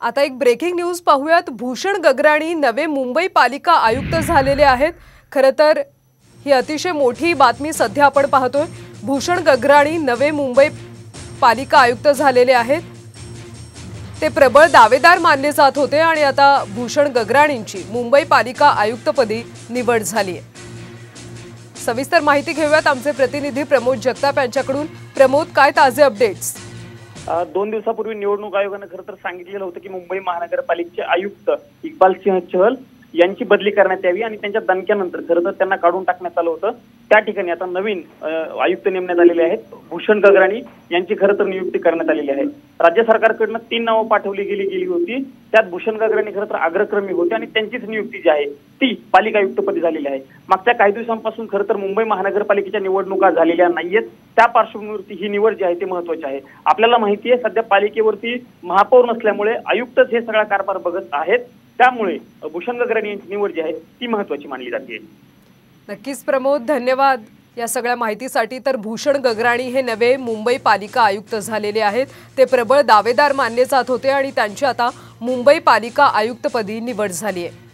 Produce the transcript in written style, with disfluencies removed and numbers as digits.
आता एक breaking news पाहूयात। भूषण गगराणी नवे मुंबई पालिका आयुक्त झालेले आहेत। खरं तर ही अतिशय मोठी बातमी सध्या आपण पाहतोय। भूषण गगराणी नवे मुंबई पालिका आयुक्त झालेले आहेत। ते प्रबळ दावेदार मानले जात होते आणि आता भूषण गगराणींची मुंबई पालिका आयुक्तपदी निवड झाली आहे। सविस्तर माहिती घेऊयात आमचे प्रतिनिधी प्रमोद जगताप यांच्याकडून। प्रमोद, काय ताजे अपडेट्स? 2 दिवसापूर्वी निवडणूक आयोगाने खरं तर सांगितलेलं होतं की मुंबई महानगरपालिकेचे आयुक्त इक्बाल सिंह चहल यांची बदली करण्यात यावी आणि त्यांच्या दणक्यानंतर खरं तर त्यांना काढून टाकण्यात आलं होतं। त्या ठिकाणी आता नवीन आयुक्त नेमण्यात आलेले आहेत। भूषण गगराणी यांची खरं तर नियुक्ती करण्यात आलेली आहे। राज्य सरकारकडून 3 नावं पाठवली गेली होती, त्यात भूषण गगराणी खरं तर अग्रक्रमी होते आणि त्यांचीच नियुक्ती जी आहे ती पालिका आयुक्तपदी झालेली आहे। मागच्या काही दिवसांपासून खरं तर मुंबई महानगरपालिकेच्या निवडणुका झालेल्या नाहीयेत, त्या पार्श्वभूमीवरती ही निवड जी आहे ती महत्त्वाची आहे। आपल्याला माहिती आहे सध्या पालिकेवरती महापौर नसल्यामुळे आयुक्तच हे सगळा कारभार बघत आहेत, त्यामुळे भूषण गगराणी यांची निवड जी आहे ती महत्त्वाची मानली जाते। नक्कीच प्रमोद, धन्यवाद या सगळ्या माहितीसाठी। तर भूषण गगराणी हे नवे मुंबई पालिका आयुक्त झालेले आहेत। ते प्रबळ दावेदार मानले जात होते आणि त्यांची आता मुंबई पालिका आयुक्तपदी निवड झाली आहे।